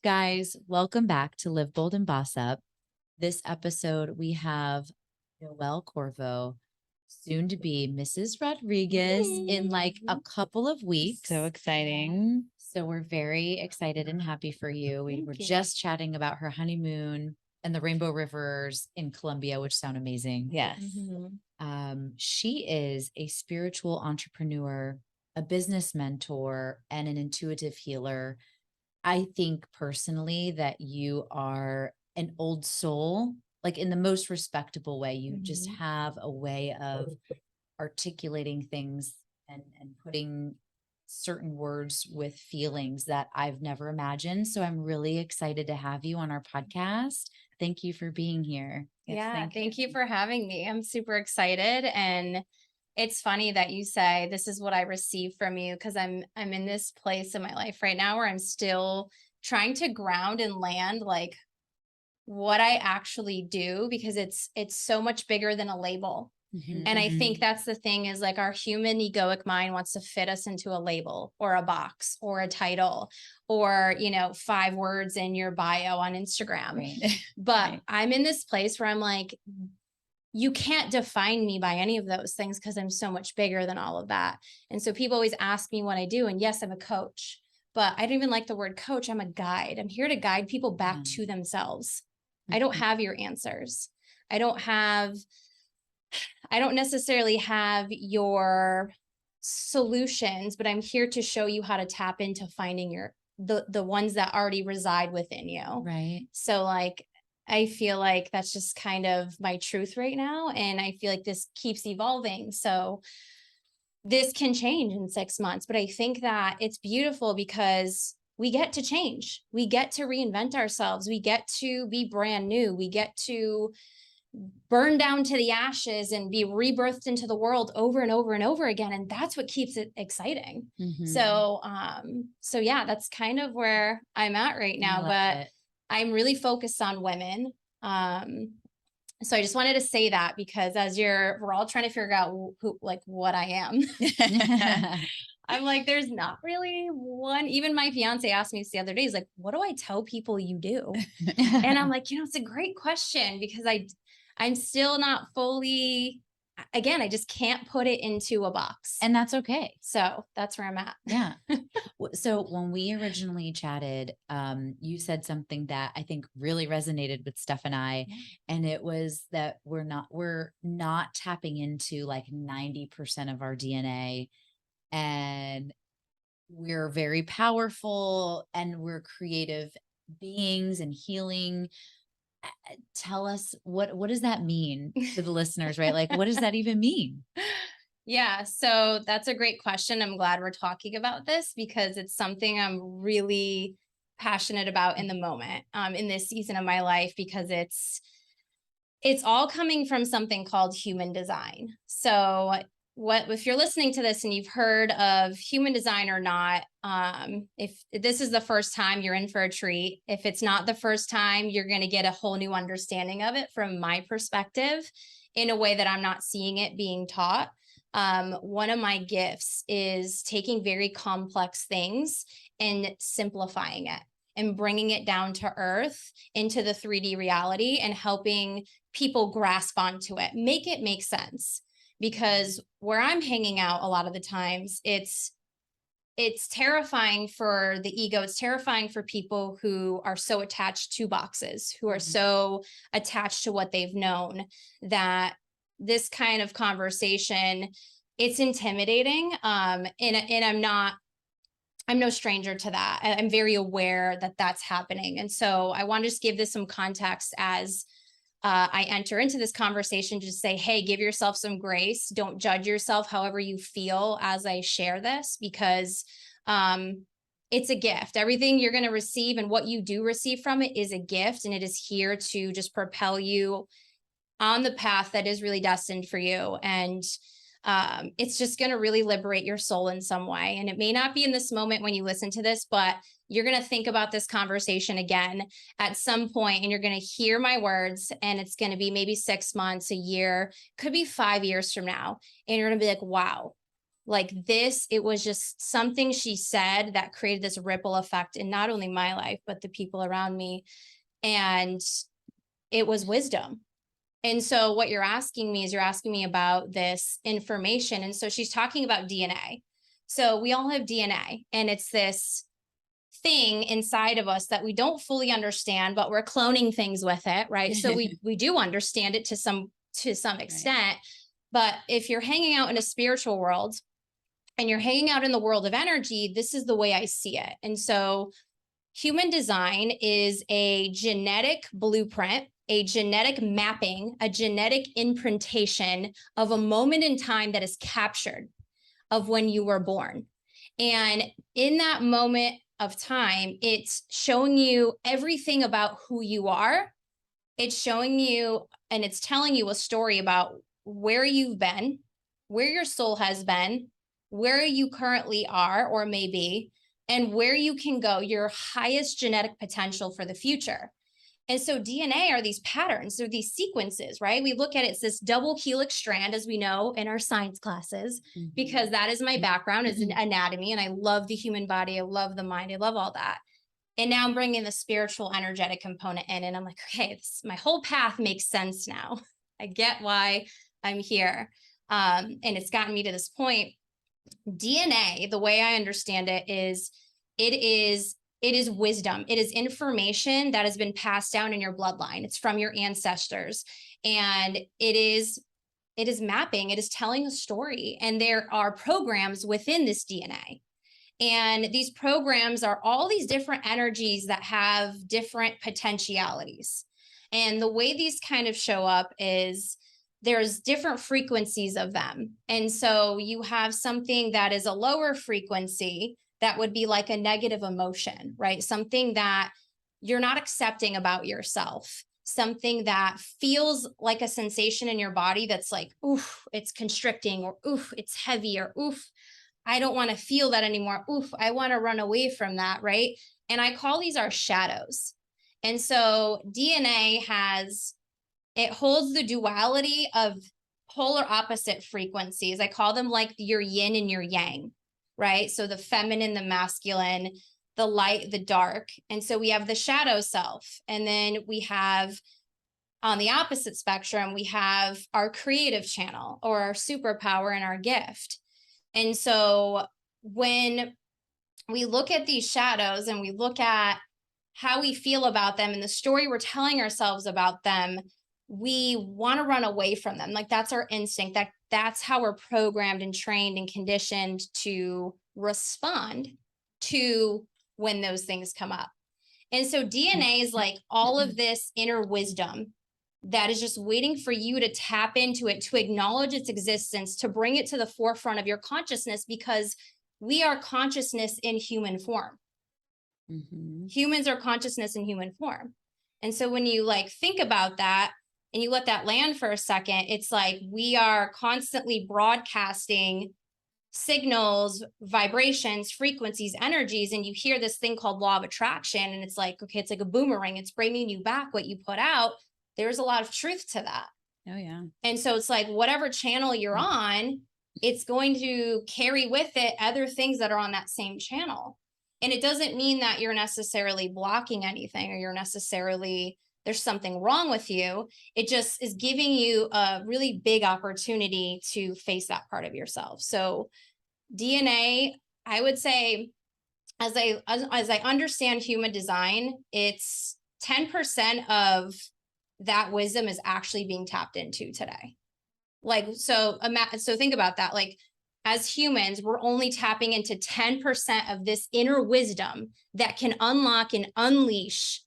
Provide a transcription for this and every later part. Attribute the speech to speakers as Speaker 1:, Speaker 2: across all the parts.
Speaker 1: Guys, welcome back to Live Bold and Boss Up. This episode, we have Noelle Corriveau, soon to be Mrs. Rodriguez, in like a couple of weeks.
Speaker 2: So exciting.
Speaker 1: So we're very excited and happy for you. We were just chatting about her honeymoon and the Rainbow Rivers in Colombia, which sound amazing.
Speaker 2: Yes.
Speaker 1: She is a spiritual entrepreneur, a business mentor, and an intuitive healer. I think personally that you are an old soul, like in the most respectable way. You just have a way of articulating things and putting certain words with feelings that I've never imagined. So I'm really excited to have you on our podcast. Thank you for being here.
Speaker 3: Thank you for having me. I'm super excited. And it's funny that you say this is what I received from you, because I'm in this place in my life right now where I'm still trying to ground and land like what I actually do, because it's so much bigger than a label. And I think that's the thing, is like our human egoic mind wants to fit us into a label or a box or a title or, 5 words in your bio on Instagram.
Speaker 1: Right.
Speaker 3: But I'm in this place where I'm like, you can't define me by any of those things, because I'm so much bigger than all of that. And so people always ask me what I do. And yes, I'm a coach, but I don't even like the word coach. I'm a guide. I'm here to guide people back to themselves. I don't have your answers. I don't necessarily have your solutions, but I'm here to show you how to tap into finding the ones that already reside within you.
Speaker 1: Right.
Speaker 3: So like, I feel like that's just kind of my truth right now. And I feel like this keeps evolving. So this can change in 6 months, but I think that it's beautiful because we get to change. We get to reinvent ourselves. We get to be brand new. We get to burn down to the ashes and be rebirthed into the world over and over and over again. And that's what keeps it exciting. So yeah, that's kind of where I'm at right now, but I'm really focused on women. So I just wanted to say that, because we're all trying to figure out what I am. I'm like, there's not really one. Even my fiance asked me this the other day. He's like, what do I tell people you do? And I'm like, it's a great question, because I'm still not fully, again, I just can't put it into a box.
Speaker 1: And that's okay.
Speaker 3: So that's where I'm at.
Speaker 1: Yeah. So when we originally chatted, you said something that I think really resonated with Steph and I, and it was that we're not tapping into like 90% of our DNA, and we're very powerful and we're creative beings and healing. Tell us, what does that mean to the listeners, right? Like, what does that even mean?
Speaker 3: Yeah, so that's a great question. I'm glad we're talking about this, because it's something I'm really passionate about in the moment, in this season of my life, because it's all coming from something called human design. So if you're listening to this and you've heard of human design or not, if this is the first time, you're in for a treat. If it's not the first time, you're going to get a whole new understanding of it from my perspective, in a way that I'm not seeing it being taught. One of my gifts is taking very complex things and simplifying it and bringing it down to earth into the 3D reality, and helping people grasp onto it, make it make sense. Because where I'm hanging out a lot of the times, it's terrifying for the ego. It's terrifying for people who are so attached to boxes, who are so attached to what they've known, that this kind of conversation, it's intimidating. And I'm no stranger to that. I'm very aware that that's happening. And so I want to just give this some context as I enter into this conversation, just say, hey, give yourself some grace. Don't judge yourself however you feel as I share this, because it's a gift. Everything you're going to receive and what you do receive from it is a gift, and it is here to just propel you on the path that is really destined for you. And it's just going to really liberate your soul in some way. And it may not be in this moment when you listen to this, but you're going to think about this conversation again at some point, and you're going to hear my words, and it's going to be maybe 6 months, a year, could be 5 years from now. And you're going to be like, wow, Like this, it was just something she said that created this ripple effect in not only my life, but the people around me. And it was wisdom. And so what you're asking me is you're asking me about this information. And so she's talking about DNA. So we all have DNA, and it's this thing inside of us that we don't fully understand, but we're cloning things with it, right? So we do understand it to some extent. Right. But if you're hanging out in a spiritual world and you're hanging out in the world of energy, this is the way I see it. And so human design is a genetic blueprint, a genetic mapping, a genetic imprintation of a moment in time that is captured of when you were born. And in that moment of time, it's showing you everything about who you are. It's showing you and it's telling you a story about where you've been, where your soul has been, where you currently are or may be, and where you can go, your highest genetic potential for the future. And so DNA are these patterns, they're these sequences, right? We look at it as this double helix strand, as we know in our science classes, because that is my background is in anatomy, and I love the human body, I love the mind, I love all that. And now I'm bringing the spiritual energetic component in, and I'm like, okay, my whole path makes sense now. I get why I'm here. And it's gotten me to this point. DNA, the way I understand it is wisdom. It is information that has been passed down in your bloodline. It's from your ancestors. And it is mapping, it is telling a story. And there are programs within this DNA. And these programs are all these different energies that have different potentialities. And the way these kind of show up is there's different frequencies of them. And so you have something that is a lower frequency that would be like a negative emotion, right? Something that you're not accepting about yourself, something that feels like a sensation in your body that's like, oof, it's constricting, or oof, it's heavy, or oof, I don't want to feel that anymore. Oof, I want to run away from that, right? And I call these our shadows. And so DNA it holds the duality of polar opposite frequencies. I call them like your yin and your yang, right? So the feminine, the masculine, the light, the dark. And so we have the shadow self. And then we have on the opposite spectrum, we have our creative channel or our superpower and our gift. And so when we look at these shadows and we look at how we feel about them and the story we're telling ourselves about them, we want to run away from them. Like that's our instinct. That's how we're programmed and trained and conditioned to respond to when those things come up. And so DNA is like all of this inner wisdom that is just waiting for you to tap into it, to acknowledge its existence, to bring it to the forefront of your consciousness, because we are consciousness in human form. Humans are consciousness in human form. And so when you like think about that and you let that land for a second, it's like we are constantly broadcasting signals, vibrations, frequencies, energies, and you hear this thing called law of attraction, and it's like, okay, it's like a boomerang. It's bringing you back what you put out. There's a lot of truth to that.
Speaker 1: Oh, yeah.
Speaker 3: And so it's like whatever channel you're on, it's going to carry with it other things that are on that same channel. And it doesn't mean that you're necessarily blocking anything or there's something wrong with you. It just is giving you a really big opportunity to face that part of yourself. So DNA, I would say, as I understand human design, it's 10% of that wisdom is actually being tapped into today. Like, so think about that. Like, as humans, we're only tapping into 10% of this inner wisdom that can unlock and unleash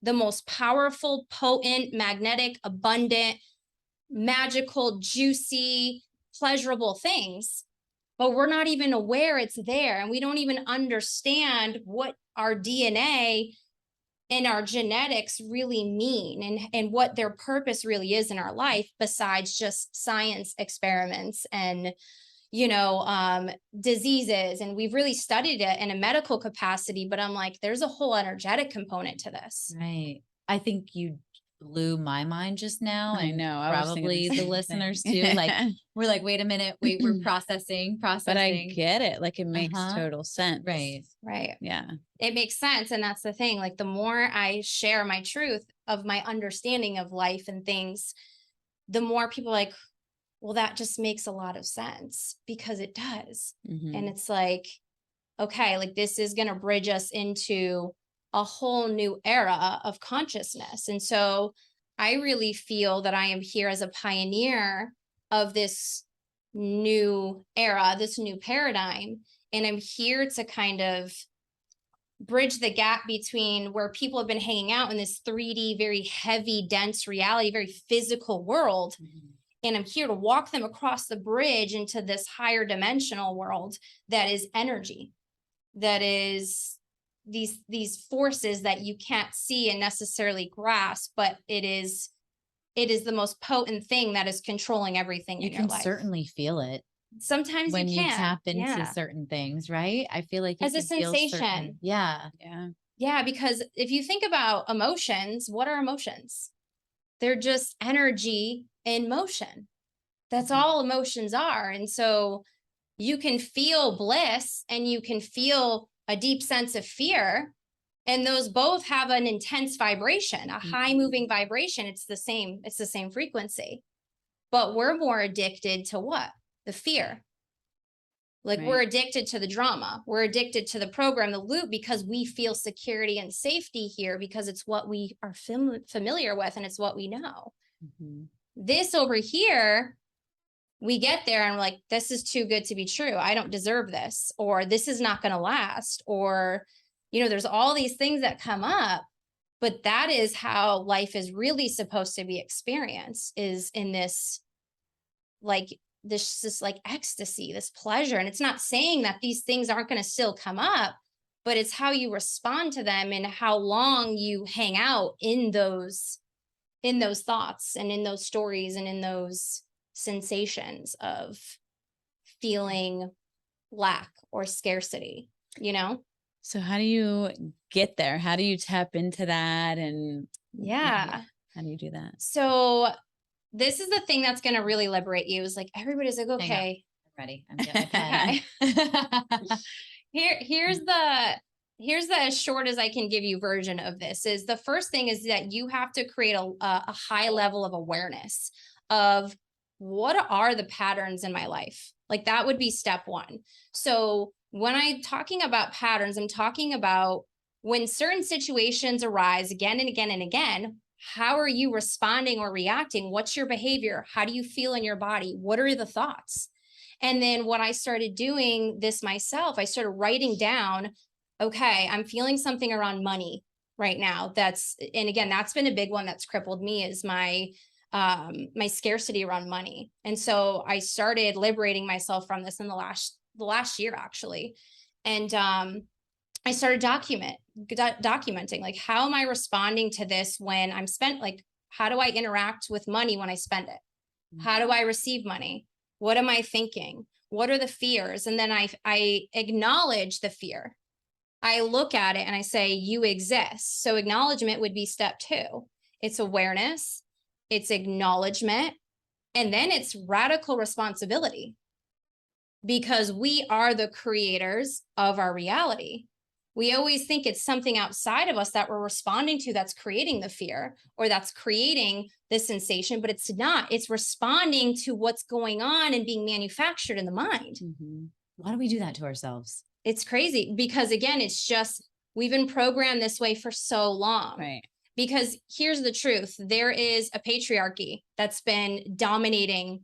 Speaker 3: the most powerful, potent, magnetic, abundant, magical, juicy, pleasurable things. But we're not even aware it's there. And we don't even understand what our DNA and our genetics really mean and what their purpose really is in our life, besides just science experiments and diseases. And we've really studied it in a medical capacity, but I'm like, there's a whole energetic component to this.
Speaker 1: Right. I think you blew my mind just now,
Speaker 2: I
Speaker 1: and
Speaker 2: know. I was thinking
Speaker 1: probably
Speaker 2: the
Speaker 1: the
Speaker 2: same
Speaker 1: listeners
Speaker 2: thing.
Speaker 1: too. Like, we're like, wait a minute, wait, we're processing.
Speaker 2: But I get it. Like, it makes
Speaker 1: Uh-huh.
Speaker 2: total sense.
Speaker 1: Right.
Speaker 3: Right.
Speaker 2: Yeah.
Speaker 3: It makes sense. And that's the thing. Like, the more I share my truth of my understanding of life and things, the more people are like, well, that just makes a lot of sense, because it does.
Speaker 2: Mhm.
Speaker 3: And it's like, okay, like, this is going to bridge us into a whole new era of consciousness. And so I really feel that I am here as a pioneer of this new era, this new paradigm. And I'm here to kind of bridge the gap between where people have been hanging out in this 3D, very heavy, dense reality, very physical world. And I'm here to walk them across the bridge into this higher dimensional world that is energy, that is these forces that you can't see and necessarily grasp, but it is the most potent thing that is controlling everything
Speaker 1: You
Speaker 3: in your
Speaker 1: can
Speaker 3: life.
Speaker 1: certainly feel it
Speaker 3: Sometimes
Speaker 1: when
Speaker 3: you
Speaker 1: you
Speaker 3: can.
Speaker 1: tap into
Speaker 3: Yeah.
Speaker 1: certain things, right? I feel like you
Speaker 3: As a
Speaker 1: can feel certain.
Speaker 3: sensation.
Speaker 1: Yeah.
Speaker 2: Yeah.
Speaker 3: Yeah, because if you think about emotions, what are emotions? They're just energy in motion. That's all emotions are. And so you can feel bliss and you can feel a deep sense of fear. And those both have an intense vibration, a high moving vibration. It's the same frequency. But we're more addicted to what? The fear. Like, we're addicted to the drama. We're addicted to the program, the loop, because we feel security and safety here, because it's what we are familiar with and it's what we know. This over here, we get there and we're like, this is too good to be true. I don't deserve this, or this is not going to last, or, there's all these things that come up. But that is how life is really supposed to be experienced, is in this, like, this like ecstasy, this pleasure. And it's not saying that these things aren't going to still come up, but it's how you respond to them and how long you hang out in those thoughts and in those stories and in those sensations of feeling lack or scarcity,
Speaker 2: So how do you get there? How do you tap into that? And
Speaker 3: Yeah.
Speaker 2: how do you do that?
Speaker 3: So this is the thing that's going to really liberate you, is like, everybody's like,
Speaker 1: Hang on.
Speaker 3: okay,
Speaker 1: I'm ready. I'm getting my pen.
Speaker 3: okay. Here's the as short as I can give you version of this. Is the first thing is that you have to create a high level of awareness of what are the patterns in my life. Like, that would be step one. So when I'm talking about patterns, I'm talking about when certain situations arise again and again and again, how are you responding or reacting? What's your behavior? How do you feel in your body? What are the thoughts? And then when I started doing this myself, I started writing down, okay, I'm feeling something around money right now. And again, that's been a big one that's crippled me, is my scarcity around money. And so I started liberating myself from this in the last year, actually. And I started documenting, like, how am I responding to this when I'm spent? Like, how do I interact with money when I spend it? How do I receive money? What am I thinking? What are the fears? And then I acknowledge the fear. I look at it and I say, you exist. So acknowledgement would be step two. It's awareness, it's acknowledgement, and then it's radical responsibility, because we are the creators of our reality. We always think it's something outside of us that we're responding to that's creating the fear or that's creating the sensation, but it's not. It's responding to what's going on and being manufactured in the mind.
Speaker 1: Why do we do that to ourselves?
Speaker 3: It's crazy, because again, it's just, we've been programmed this way for so long.
Speaker 2: Right.
Speaker 3: Because here's the truth. There is a patriarchy that's been dominating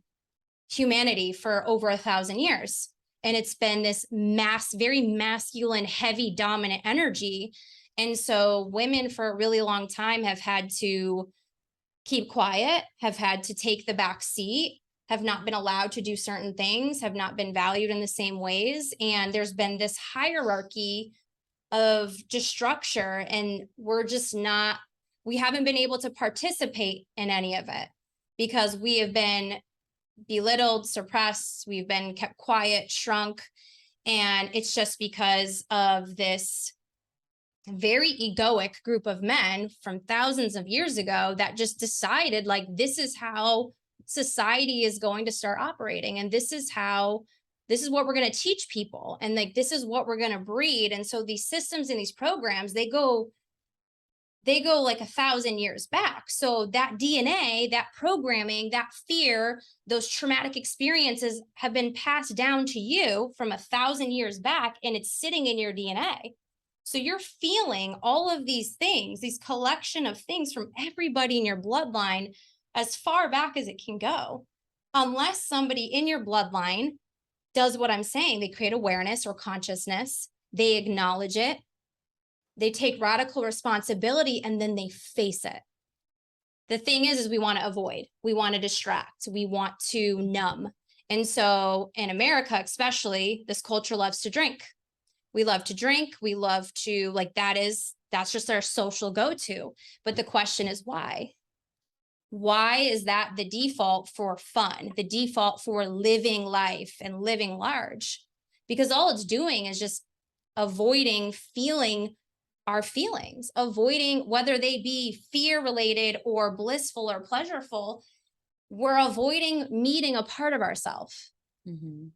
Speaker 3: humanity for over 1,000 years. And it's been this very masculine, heavy, dominant energy. And so women for a really long time have had to keep quiet, have had to take the back seat, have not been allowed to do certain things, have not been valued in the same ways. And there's been this hierarchy of just structure, and we haven't been able to participate in any of it, because we have been belittled, suppressed, we've been kept quiet, shrunk. And it's just because of this very egoic group of men from thousands of years ago that just decided like, this is how society is going to start operating. And this is what we're going to teach people. And like, this is what we're going to breed. And so these systems and these programs, they go like 1,000 years back. So that DNA, that programming, that fear, those traumatic experiences have been passed down to you from 1,000 years back, and it's sitting in your DNA. So you're feeling all of these things, these collection of things from everybody in your bloodline as far back as it can go. Unless somebody in your bloodline does what I'm saying, they create awareness or consciousness, they acknowledge it, they take radical responsibility, and then they face it. The thing is we want to avoid, we want to distract, we want to numb. And so in America, especially, this culture loves to drink. We love to drink. We love to, like, that's just our social go-to. But the question is why? Why is that the default for fun, the default for living life and living large? Because all it's doing is just avoiding feeling our feelings, avoiding whether they be fear related or blissful or pleasureful. We're avoiding meeting a part of ourselves.
Speaker 2: Mm-hmm.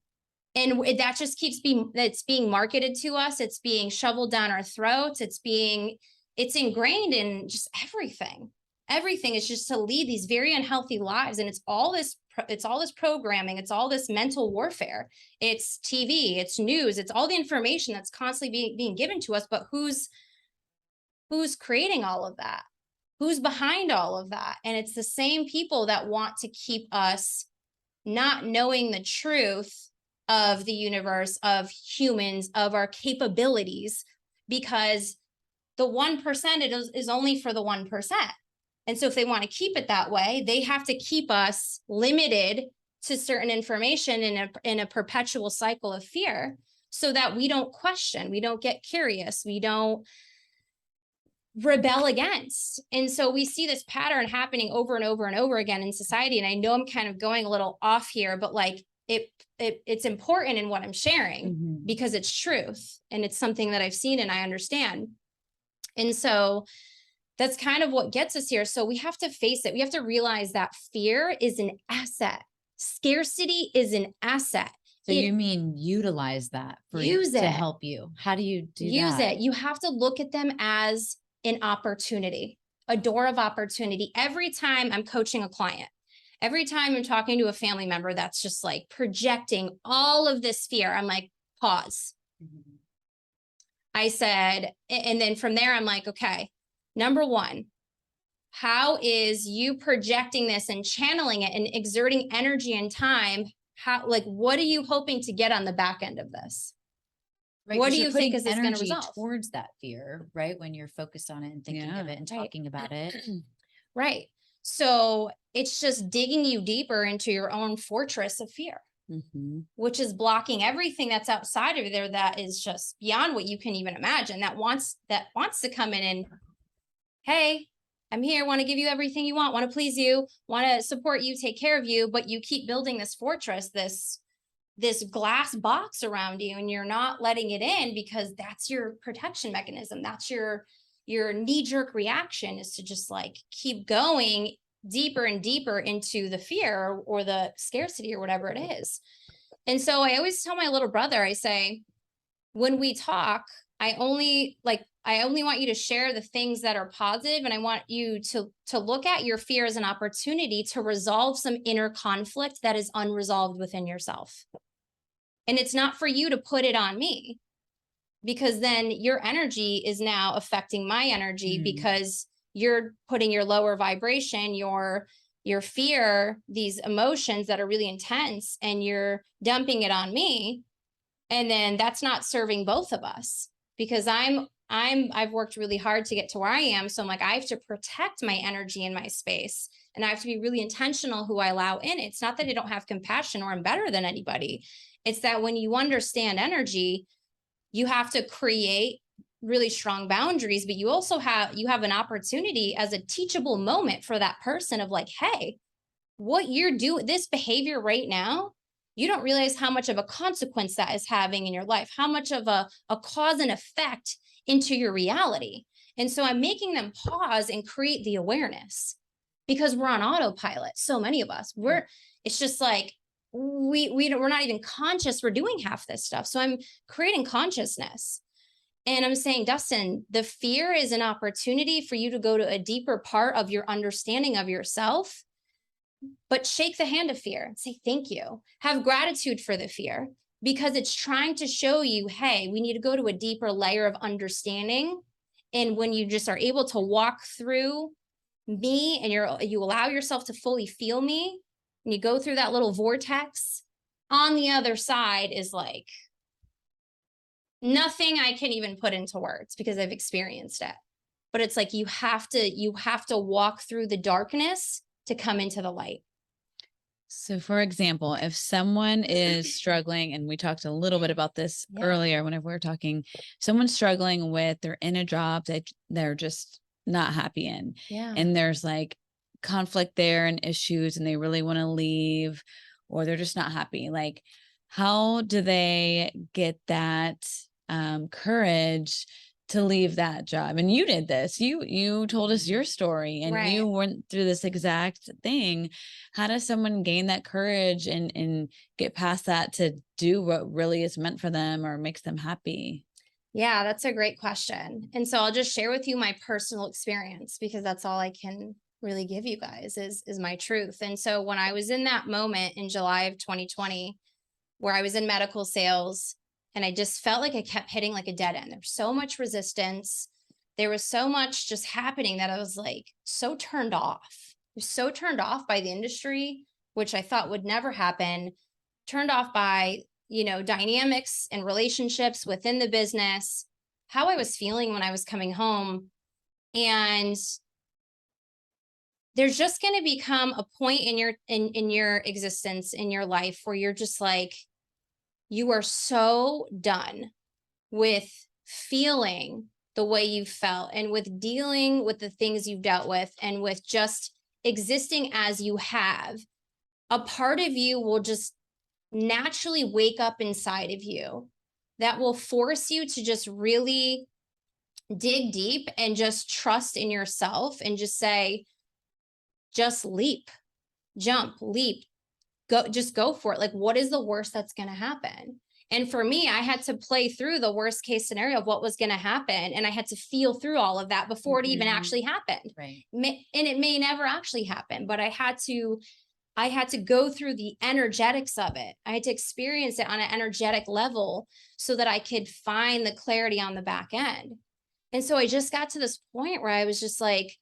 Speaker 3: And that just it's being marketed to us. It's being shoveled down our throats. It's ingrained in just everything. Everything is just to lead these very unhealthy lives. And it's all this programming. It's all this mental warfare. It's TV, it's news, it's all the information that's constantly being given to us. But who's creating all of that? Who's behind all of that? And it's the same people that want to keep us not knowing the truth of the universe, of humans, of our capabilities, because the 1% is only for the 1%. And so if they want to keep it that way, they have to keep us limited to certain information in a perpetual cycle of fear, so that we don't question, we don't get curious, we don't rebel against. And so we see this pattern happening over and over and over again in society. And I know I'm kind of going a little off here, but like it's important in what I'm sharing,
Speaker 2: Mm-hmm.
Speaker 3: because it's truth and it's something that I've seen and I understand. And so that's kind of what gets us here. So we have to face it. We have to realize that fear is an asset. Scarcity is an asset.
Speaker 1: So you mean utilize that to help you? How do you
Speaker 3: use it? You have to look at them as an opportunity, a door of opportunity. Every time I'm coaching a client, every time I'm talking to a family member that's just like projecting all of this fear, I'm like, pause.
Speaker 2: Mm-hmm.
Speaker 3: I said, and then from there, I'm like, okay, number one, how is you projecting this and channeling it and exerting energy and time? What are you hoping to get on the back end of this?
Speaker 1: Right,
Speaker 3: what do you think is this going to
Speaker 1: energy
Speaker 3: resolve
Speaker 1: towards that fear, right? When you're focused on it and thinking of it and talking about it.
Speaker 3: Right. So it's just digging you deeper into your own fortress of fear,
Speaker 2: Mm-hmm.
Speaker 3: which is blocking everything that's outside of there that is just beyond what you can even imagine, that wants to come in and, hey, I'm here, want to give you everything you want to please you, want to support you, take care of you, but you keep building this fortress, this glass box around you, and you're not letting it in because that's your protection mechanism. That's your knee-jerk reaction, is to just like keep going deeper and deeper into the fear or the scarcity or whatever it is. And so I always tell my little brother, I say, when we talk, I only want you to share the things that are positive, and I want you to look at your fear as an opportunity to resolve some inner conflict that is unresolved within yourself. And it's not for you to put it on me, because then your energy is now affecting my energy, because you're putting your lower vibration, your fear, these emotions that are really intense, and you're dumping it on me. And then that's not serving both of us, because I've worked really hard to get to where I am. So I'm like, I have to protect my energy in my space, and I have to be really intentional who I allow in. It's not that I don't have compassion or I'm better than anybody. It's that when you understand energy, you have to create really strong boundaries, but you also have an opportunity as a teachable moment for that person of like, hey, what you're doing, this behavior right now, you don't realize how much of a consequence that is having in your life, how much of a cause and effect into your reality. And so I'm making them pause and create the awareness, because we're on autopilot. So many of us, it's just like, we're not even conscious we're doing half this stuff. So I'm creating consciousness. And I'm saying, Dustin, the fear is an opportunity for you to go to a deeper part of your understanding of yourself, but shake the hand of fear and say, thank you. Have gratitude for the fear, because it's trying to show you, hey, we need to go to a deeper layer of understanding. And when you just are able to walk through me and you allow yourself to fully feel me, and you go through that little vortex, on the other side is like nothing I can even put into words, because I've experienced it. But it's like you have to walk through the darkness to come into the light.
Speaker 2: So for example, if someone is struggling, and we talked a little bit about this earlier whenever we were talking, someone's struggling with, they're in a job that they're just not happy in.
Speaker 3: Yeah.
Speaker 2: And there's like conflict there and issues, and they really want to leave, or they're just not happy. Like, how do they get that courage to leave that job? And you did this, you told us your story, and you went through this exact thing. How does someone gain that courage and get past that to do what really is meant for them or makes them happy?
Speaker 3: Yeah, that's a great question. And so I'll just share with you my personal experience, because that's all I can really give you guys is my truth. And so when I was in that moment in July of 2020, where I was in medical sales, and I just felt like I kept hitting like a dead end. There was so much resistance. There was so much just happening that I was like so turned off. I was so turned off by the industry, which I thought would never happen. Turned off by, dynamics and relationships within the business, how I was feeling when I was coming home. And there's just going to become a point in your existence, in your life, where you're just like, you are so done with feeling the way you felt, and with dealing with the things you've dealt with, and with just existing as you have. A part of you will just naturally wake up inside of you that will force you to just really dig deep and just trust in yourself, and just say, just leap, jump, leap, just go for it. Like, what is the worst that's going to happen? And for me, I had to play through the worst case scenario of what was going to happen. And I had to feel through all of that before it even actually happened.
Speaker 1: Right.
Speaker 3: And it may never actually happen, but I had to go through the energetics of it. I had to experience it on an energetic level so that I could find the clarity on the back end. And so I just got to this point where I was just like,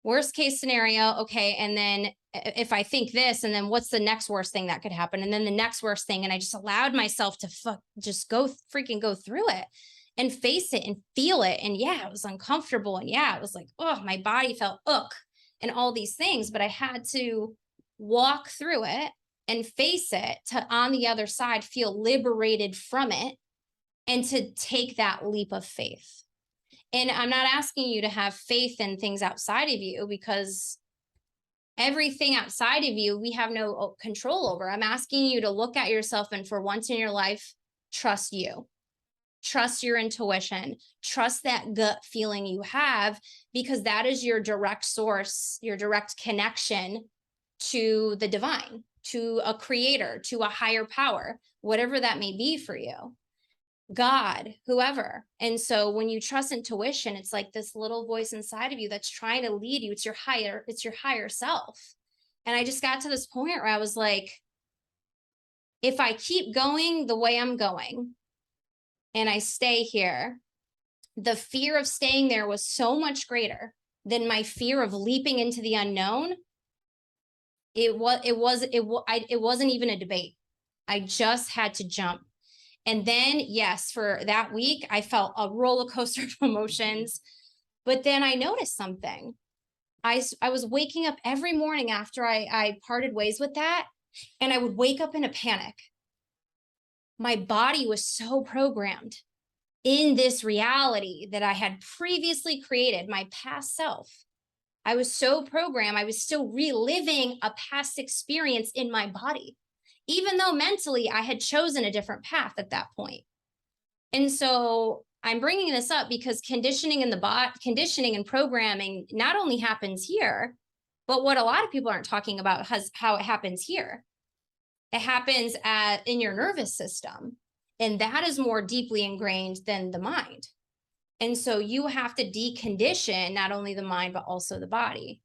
Speaker 3: worst case scenario. Okay. And then if I think this, and then what's the next worst thing that could happen? And then the next worst thing. And I just allowed myself to just go through it and face it and feel it. And yeah, it was uncomfortable. And yeah, it was like, oh, my body felt and all these things, but I had to walk through it and face it to, on the other side, feel liberated from it, and to take that leap of faith. And I'm not asking you to have faith in things outside of you, because everything outside of you, we have no control over. I'm asking you to look at yourself, and for once in your life, trust you. Trust your intuition, trust that gut feeling you have, because that is your direct source, your direct connection to the divine, to a creator, to a higher power, whatever that may be for you. God, whoever. And so when you trust intuition, it's like this little voice inside of you that's trying to lead you. It's your higher self. And I just got to this point where I was like, if I keep going the way I'm going, and I stay here, the fear of staying there was so much greater than my fear of leaping into the unknown. It wasn't even a debate. I just had to jump. And then, yes, for that week, I felt a roller coaster of emotions. But then I noticed something. I was waking up every morning after I parted ways with that, and I would wake up in a panic. My body was so programmed in this reality that I had previously created, my past self. I was so programmed. I was still reliving a past experience in my body, even though mentally I had chosen a different path at that point. And so I'm bringing this up because conditioning in the conditioning and programming not only happens here, but what a lot of people aren't talking about has how it happens here. It happens in your nervous system, and that is more deeply ingrained than the mind. And so you have to decondition not only the mind, but also the body.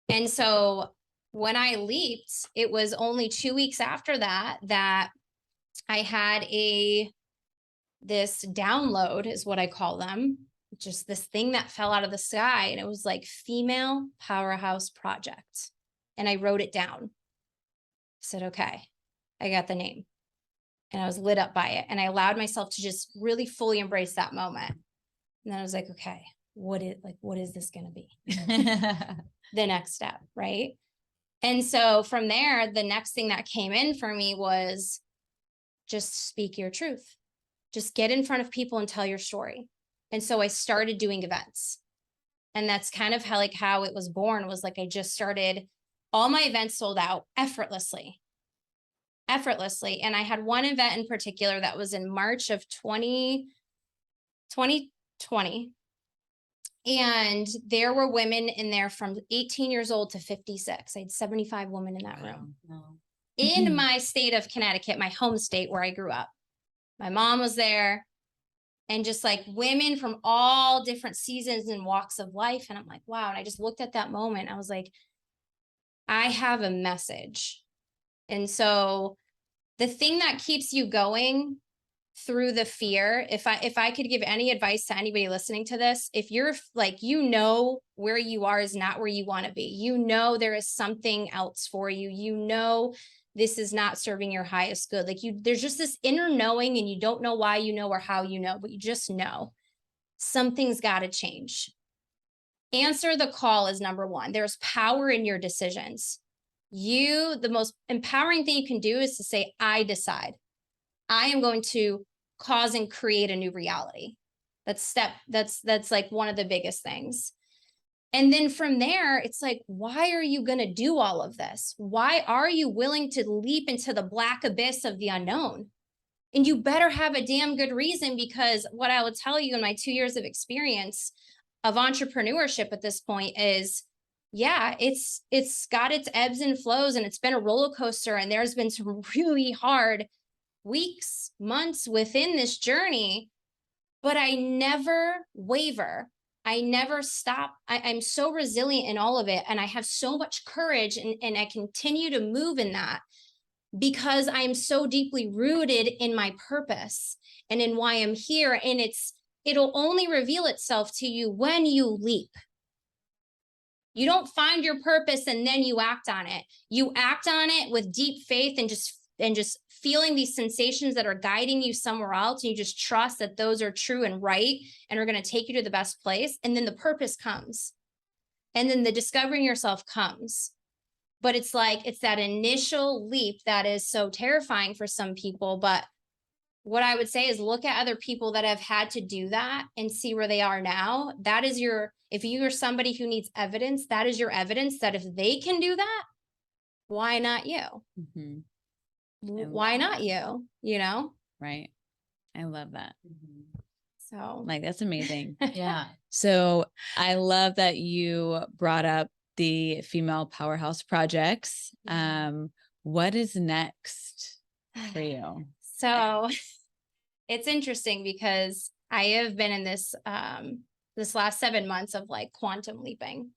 Speaker 3: And so when I leaped, it was only 2 weeks after that I had this download, is what I call them, just this thing that fell out of the sky. And it was like Female Powerhouse Project. And I wrote it down. I said, okay, I got the name. And I was lit up by it. And I allowed myself to just really fully embrace that moment. And then I was like, okay, what is this going to be? The next step, right? And so from there, the next thing that came in for me was just speak your truth. Just get in front of people and tell your story. And so I started doing events. And that's kind of how it was born, was like I just started, all my events sold out effortlessly. And I had one event in particular that was in March of 2020. And there were women in there from 18 years old to 56. I had 75 women in that room.
Speaker 1: Wow.
Speaker 3: In my state of Connecticut, my home state where I grew up. My mom was there, and just like women from all different seasons and walks of life. And I'm like, wow. And I just looked at that moment. I was like, I have a message. And so the thing that keeps you going through the fear, if I could give any advice to anybody listening to this, if you're like, where you are is not where you want to be, there is something else for you, this is not serving your highest good. Like there's just this inner knowing, and you don't know why you know or how you know, but you just know something's got to change. Answer the call is number one. There's power in your decisions. The most empowering thing you can do is to say, I decide. I am going to cause and create a new reality. That's like one of the biggest things. And then from there, it's like, why are you going to do all of this? Why are you willing to leap into the black abyss of the unknown? And you better have a damn good reason, because what I will tell you in my 2 years of experience of entrepreneurship at this point is, yeah, it's got its ebbs and flows, and it's been a roller coaster, and there's been some really hard weeks, months within this journey, but I never waver. I never stop. I'm so resilient in all of it. And I have so much courage, and I continue to move in that because I'm so deeply rooted in my purpose and in why I'm here. And it'll only reveal itself to you when you leap. You don't find your purpose and then you act on it. You act on it with deep faith and just feeling these sensations that are guiding you somewhere else. And you just trust that those are true and right and are going to take you to the best place. And then the purpose comes. And then the discovering yourself comes. But it's that initial leap that is so terrifying for some people. But what I would say is look at other people that have had to do that and see where they are now. That is if you are somebody who needs evidence, that is your evidence that if they can do that, why not you?
Speaker 2: Mm-hmm.
Speaker 3: Why not you?
Speaker 2: Right. I love that.
Speaker 3: So
Speaker 2: that's amazing.
Speaker 1: Yeah.
Speaker 2: So I love that you brought up the Female Powerhouse Projects. What is next for you?
Speaker 3: So it's interesting because I have been in this last 7 months of like quantum leaping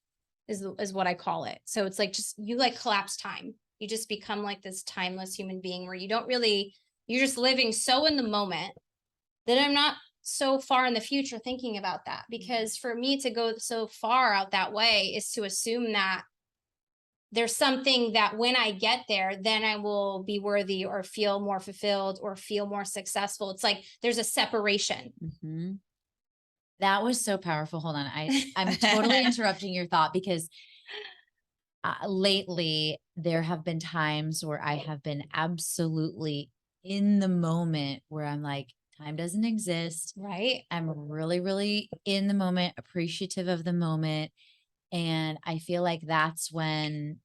Speaker 3: is what I call it. So it's like you collapse time. You just become like this timeless human being where you're just living so in the moment that I'm not so far in the future thinking about that. Because for me to go so far out that way is to assume that there's something that when I get there, then I will be worthy or feel more fulfilled or feel more successful. It's like there's a separation.
Speaker 2: Mm-hmm.
Speaker 1: That was so powerful. Hold on. I'm totally interrupting your thought because lately there have been times where I have been absolutely in the moment where I'm like, time doesn't exist.
Speaker 3: Right.
Speaker 1: I'm really, really in the moment, appreciative of the moment. And I feel like that's when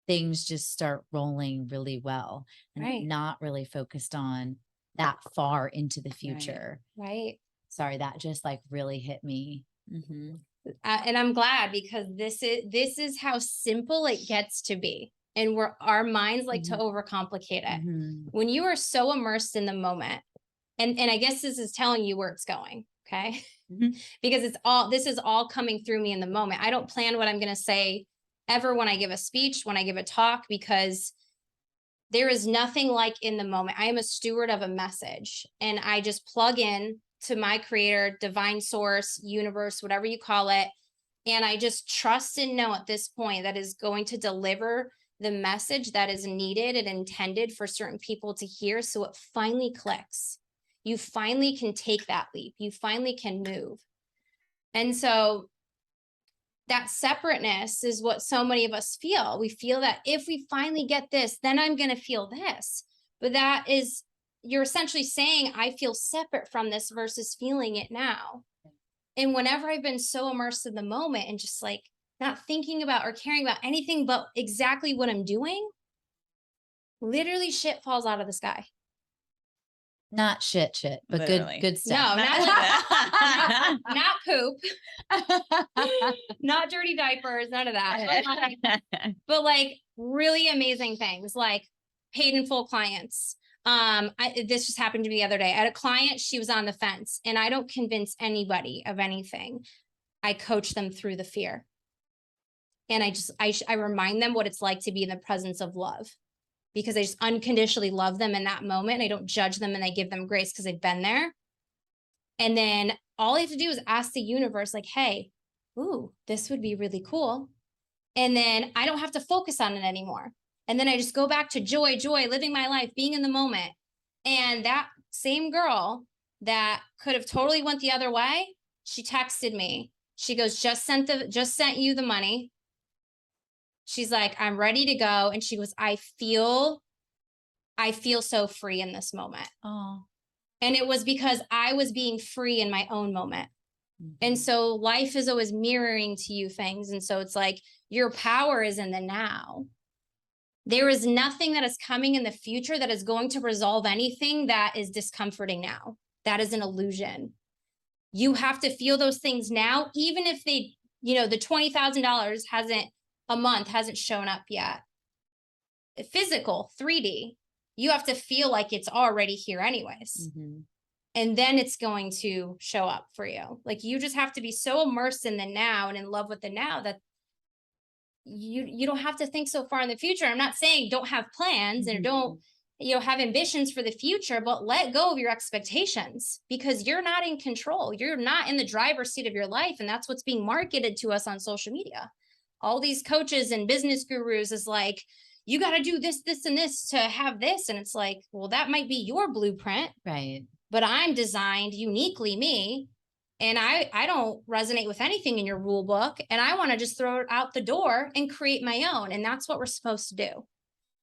Speaker 1: things just start rolling really well and
Speaker 3: Right.
Speaker 1: not really focused on that far into the future.
Speaker 3: Right.
Speaker 1: Sorry, that just like really hit me.
Speaker 2: Mhm.
Speaker 3: And I'm glad, because this is how simple it gets to be. And our minds like to overcomplicate it.
Speaker 1: Mhm.
Speaker 3: When you are so immersed in the moment, and I guess this is telling you where it's going, okay?
Speaker 1: Mhm.
Speaker 3: Because this is all coming through me in the moment. I don't plan what I'm going to say ever when I give a speech, when I give a talk, because there is nothing like in the moment. I am a steward of a message, and I just plug in to my creator, divine source, universe, whatever you call it. And I just trust and know at this point that is going to deliver the message that is needed and intended for certain people to hear. So it finally clicks. You finally can take that leap. You finally can move. And so that separateness is what so many of us feel. We feel that if we finally get this, then I'm going to feel this. But that is, you're essentially saying, I feel separate from this versus feeling it now. And whenever I've been so immersed in the moment and just like not thinking about or caring about anything but exactly what I'm doing, literally shit falls out of the sky.
Speaker 1: Not shit, but
Speaker 2: Literally.
Speaker 1: good stuff.
Speaker 3: No, not like not poop, not dirty diapers, none of that. But like really amazing things, like paid in full clients. This just happened to me the other day. I had a client, she was on the fence, and I don't convince anybody of anything. I coach them through the fear. And I remind them what it's like to be in the presence of love, because I just unconditionally love them in that moment. I don't judge them, and I give them grace because they've been there. And then all I have to do is ask the universe, like, hey, ooh, this would be really cool. And then I don't have to focus on it anymore. And then I just go back to joy, living my life, being in the moment. And that same girl that could have totally went the other way, she texted me. She goes, just sent you the money. She's like, I'm ready to go. And she goes, I feel so free in this moment.
Speaker 1: Oh.
Speaker 3: And it was because I was being free in my own moment. And
Speaker 1: Mhm.
Speaker 3: so life is always mirroring to you things. And so it's like your power is in the now. There is nothing that is coming in the future that is going to resolve anything that is discomforting now. That is an illusion. You have to feel those things now, even if the $20,000 hasn't shown up yet. Physical, 3D, you have to feel like it's already here anyways.
Speaker 1: Mhm.
Speaker 3: And then it's going to show up for you. Like, you just have to be so immersed in the now and in love with the now that you don't have to think so far in the future. I'm not saying don't have plans and don't have ambitions for the future, but let go of your expectations, because you're not in control. You're not in the driver's seat of your life. And that's what's being marketed to us on social media. All these coaches and business gurus is like, you got to do this, this, and this to have this. And it's like, well, that might be your blueprint,
Speaker 1: Right.
Speaker 3: but I'm designed uniquely me. And I don't resonate with anything in your rule book. And I want to just throw it out the door and create my own. And that's what we're supposed to do.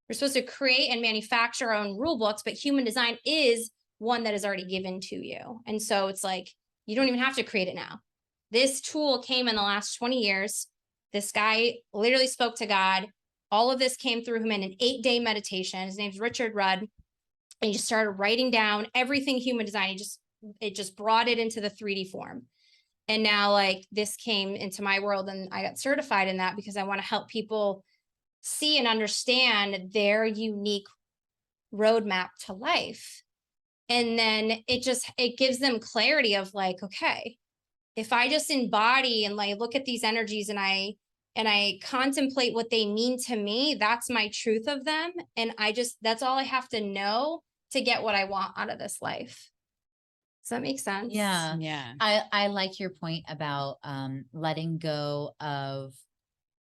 Speaker 3: We're supposed to create and manufacture our own rule books, but human design is one that is already given to you. And so it's like, you don't even have to create it now. This tool came in the last 20 years. This guy literally spoke to God. All of this came through him in an 8-day meditation. His name's Richard Rudd. And he just started writing down everything human design. It just brought it into the 3D form. And now, like, this came into my world, and I got certified in that because I want to help people see and understand their unique roadmap to life. And then it gives them clarity of like, okay, if I just embody and like look at these energies and I contemplate what they mean to me, that's my truth of them. And that's all I have to know to get what I want out of this life. Does that make sense?
Speaker 1: Yeah.
Speaker 2: Yeah.
Speaker 1: I like your point about letting go of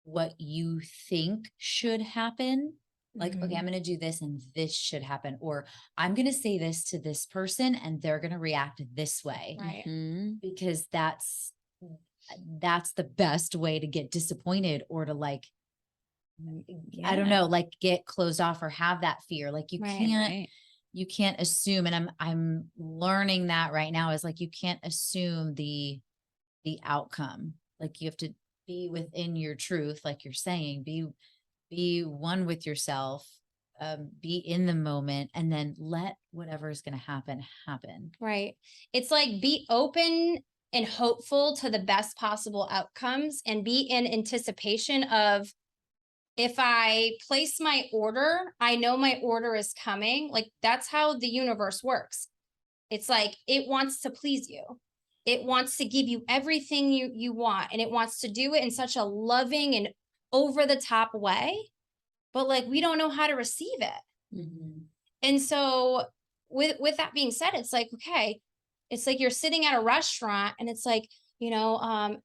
Speaker 1: what you think should happen. Like, okay, I'm going to do this and this should happen, or I'm going to say this to this person and they're going to react this way.
Speaker 3: Right.
Speaker 2: Mhm.
Speaker 1: Because that's the best way to get disappointed, or to like, I don't
Speaker 2: Yeah.
Speaker 1: know, like get closed off or have that fear. Like you
Speaker 3: Right,
Speaker 1: can't,
Speaker 2: Right.
Speaker 1: you can't assume. And I'm learning that right now, is like, you can't assume the outcome. Like you have to be within your truth. Like you're saying, be be one with yourself, be in the moment, and then let whatever is going to happen, happen.
Speaker 3: Right. It's like be open and hopeful to the best possible outcomes and be in anticipation of, if I place my order, I know my order is coming. Like that's how the universe works. It's like it wants to please you. It wants to give you everything you want, and it wants to do it in such a loving and over the top way. But like we don't know how to receive it.
Speaker 1: Mm-hmm.
Speaker 3: And so with that being said, it's like, okay, it's like you're sitting at a restaurant and it's like,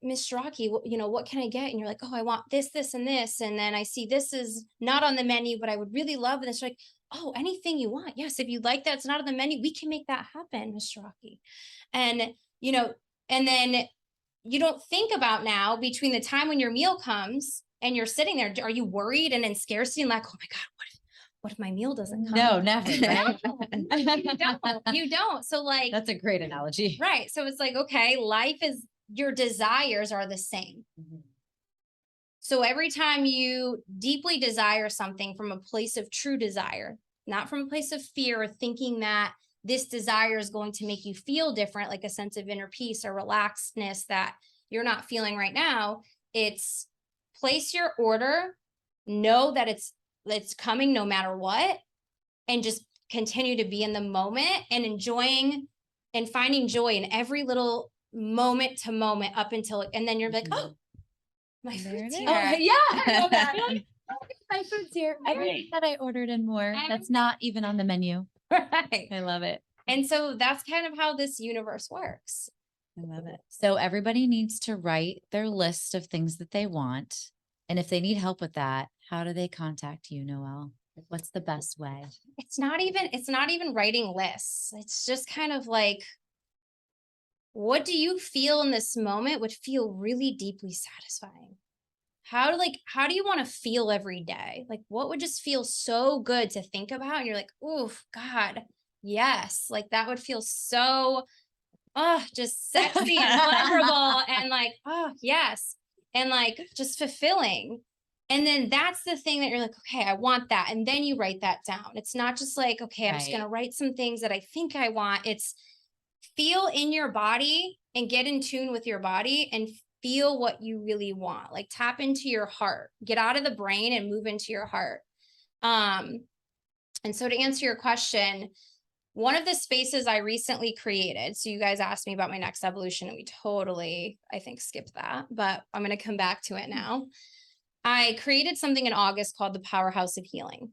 Speaker 3: Miss Rocky, what can I get? And you're like, oh, I want this, this, and this. And then I see this is not on the menu, but I would really love this. Like, oh, anything you want. Yes. If you'd like that, it's not on the menu. We can make that happen, Mr. Rocky. And, and then you don't think about now between the time when your meal comes and you're sitting there, are you worried and in scarcity and like, oh my God, what if my meal doesn't come?
Speaker 1: No, never, right?
Speaker 3: You don't. So like,
Speaker 1: that's a great analogy.
Speaker 3: Right. So it's like, okay, life is, your desires are the same.
Speaker 1: Mm-hmm.
Speaker 3: So every time you deeply desire something from a place of true desire, not from a place of fear or thinking that this desire is going to make you feel different, like a sense of inner peace or relaxedness that you're not feeling right now, it's place your order, know that it's coming no matter what, and just continue to be in the moment and enjoying and finding joy in every little moment to moment up until, and then you're like, oh, my food's here.
Speaker 1: Oh, yeah, I know that. My food's here. I thought I ordered in more. That's not even on the menu.
Speaker 3: Right.
Speaker 1: I love it.
Speaker 3: And so that's kind of how this universe works.
Speaker 1: I love it. So everybody needs to write their list of things that they want. And if they need help with that, how do they contact you, Noelle? What's the best way?
Speaker 3: It's not even writing lists. It's just kind of like, what do you feel in this moment would feel really deeply satisfying? How do you want to feel every day? Like what would just feel so good to think about? And you're like, oh God, yes. Like that would feel so, just sexy and pleasurable and like, oh yes. And like just fulfilling. And then that's the thing that you're like, okay, I want that. And then you write that down. It's not just like, okay, I'm just going to write some things that I think I want. It's feel in your body and get in tune with your body and feel what you really want. Like tap into your heart, get out of the brain and move into your heart. And so to answer your question, one of the spaces I recently created, so you guys asked me about my next evolution and we totally, I think, skipped that, but I'm going to come back to it now. I created something in August called the Powerhouse of Healing.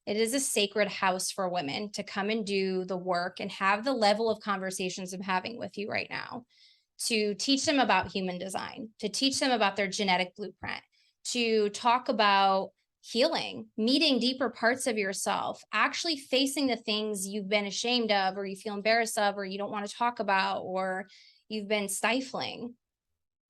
Speaker 3: It is a sacred house for women to come and do the work and have the level of conversations I'm having with you right now, to teach them about human design, to teach them about their genetic blueprint, to talk about healing, meeting deeper parts of yourself, actually facing the things you've been ashamed of, or you feel embarrassed of, or you don't want to talk about, or you've been stifling.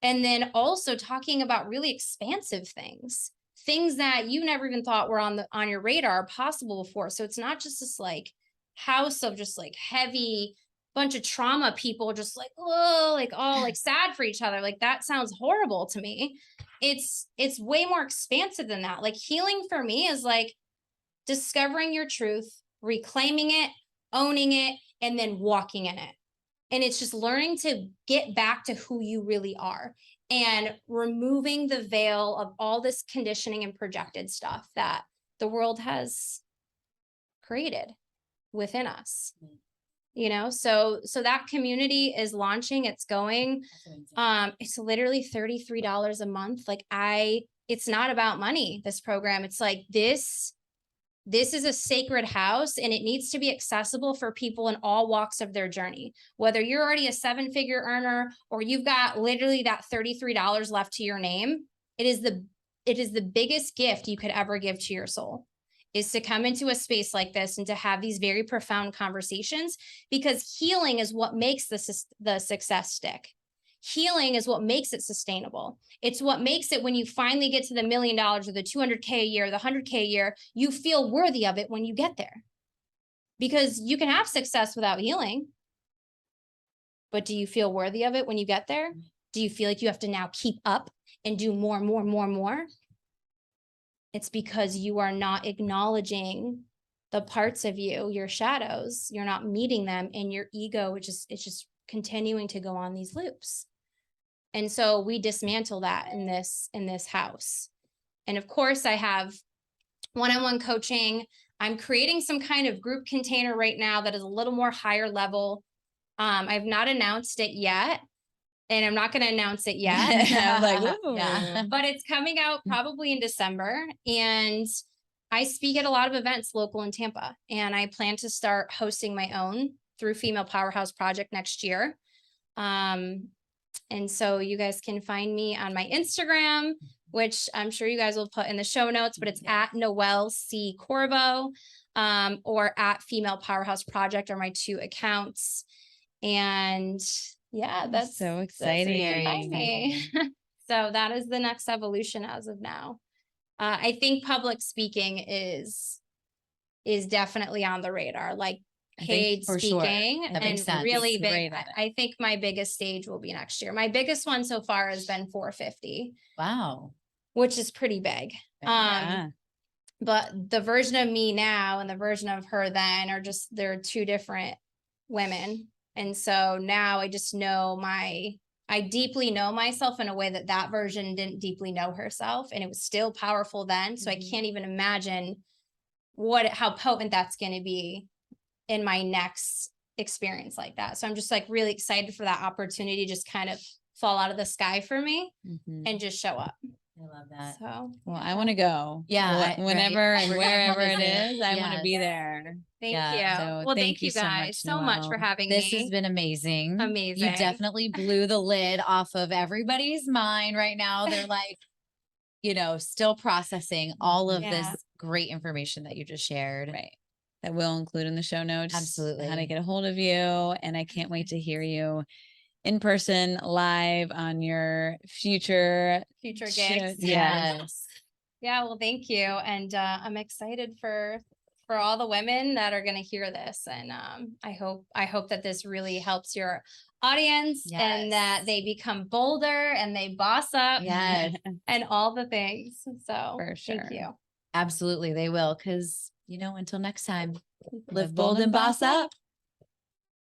Speaker 3: And then also talking about really expansive things that you never even thought were on your radar possible before. So it's not just this like house of just like heavy bunch of trauma people just like, oh, like all like sad for each other. Like that sounds horrible to me. It's way more expansive than that. Like healing for me is like discovering your truth, reclaiming it, owning it, and then walking in it. And it's just learning to get back to who you really are and removing the veil of all this conditioning and projected stuff that the world has created within us. So that community is launching, it's going, it's literally $33 a month. Like it's not about money, this program. It's like, this is a sacred house and it needs to be accessible for people in all walks of their journey. Whether you're already a 7-figure earner or you've got literally that $33 left to your name, it is the biggest gift you could ever give to your soul, is to come into a space like this and to have these very profound conversations, because healing is what makes the success stick. Healing is what makes it sustainable. It's what makes it, when you finally get to the $1 million or the 200K a year, the 100K a year, you feel worthy of it when you get there. Because you can have success without healing. But do you feel worthy of it when you get there? Do you feel like you have to now keep up and do more? it's because you are not acknowledging the parts of you, your shadows. You're not meeting them, and your ego, it's just continuing to go on these loops. And so we dismantle that in this house. And of course, I have one-on-one coaching. I'm creating some kind of group container right now that is a little more higher level. I've not announced it yet, and I'm not going to announce it yet.
Speaker 2: I'm like,
Speaker 1: Yeah.
Speaker 2: ooh.
Speaker 3: But it's coming out probably in December. And I speak at a lot of events local in Tampa, and I plan to start hosting my own through Female Powerhouse Project next year. And so you guys can find me on my Instagram, which I'm sure you guys will put in the show notes, but it's at Noelle Corriveau, or at Female Powerhouse Project are my 2 accounts. And yeah, that's
Speaker 2: so
Speaker 3: that's where you can
Speaker 2: exciting.
Speaker 3: find me. So that is the next evolution as of now. I think public speaking is definitely on the radar, like
Speaker 1: I think
Speaker 3: paid
Speaker 1: for sure.
Speaker 3: speaking,
Speaker 1: That
Speaker 3: and
Speaker 1: makes sense.
Speaker 3: really
Speaker 2: Great
Speaker 3: big.
Speaker 2: at it.
Speaker 3: I think my biggest stage will be next year. My biggest one so far has been 450,
Speaker 1: Wow.
Speaker 3: which is pretty big.
Speaker 2: Yeah.
Speaker 3: But the version of me now and the version of her then they're 2 different women. And so now I just know I deeply know myself in a way that version didn't deeply know herself, and it was still powerful then. So I can't even imagine how potent that's going to be in my next experience like that. So I'm just like really excited for that opportunity to just kind of fall out of the sky for me
Speaker 2: Mhm.
Speaker 3: and just show up.
Speaker 1: I love that.
Speaker 3: So
Speaker 2: Well, I want to go.
Speaker 1: Yeah,
Speaker 2: Whenever
Speaker 1: right.
Speaker 2: and
Speaker 1: We're gonna
Speaker 2: wherever it
Speaker 1: visit.
Speaker 2: is, I want to
Speaker 1: Yes.
Speaker 2: be there.
Speaker 3: thank
Speaker 1: Yeah.
Speaker 3: you.
Speaker 2: So
Speaker 3: Well,
Speaker 2: thank
Speaker 3: thank
Speaker 2: you
Speaker 3: you
Speaker 2: so
Speaker 3: guys
Speaker 2: much,
Speaker 3: so much for
Speaker 2: Noelle.
Speaker 3: having
Speaker 1: This
Speaker 3: me.
Speaker 1: has been amazing.
Speaker 3: Amazing.
Speaker 1: You definitely blew the lid off of everybody's mind right now. They're like, still processing all of
Speaker 3: Yeah.
Speaker 1: this great information that you just shared.
Speaker 2: Right. That we'll include in the show notes. How to
Speaker 1: Absolutely.
Speaker 2: get a hold of you. And I can't wait to hear you in person live on your future
Speaker 3: Future
Speaker 2: show-
Speaker 3: gigs.
Speaker 1: Yes.
Speaker 3: Yeah, well, thank you. And I'm excited for all the women that are going to hear this. And I hope that this really helps your audience and that
Speaker 1: Yes.
Speaker 3: they become bolder and they boss up
Speaker 1: Yes.
Speaker 3: and all the things. So
Speaker 2: For
Speaker 3: thank
Speaker 2: sure.
Speaker 3: you.
Speaker 1: Absolutely. They will. Because, until next time,
Speaker 2: Live bold and boss up.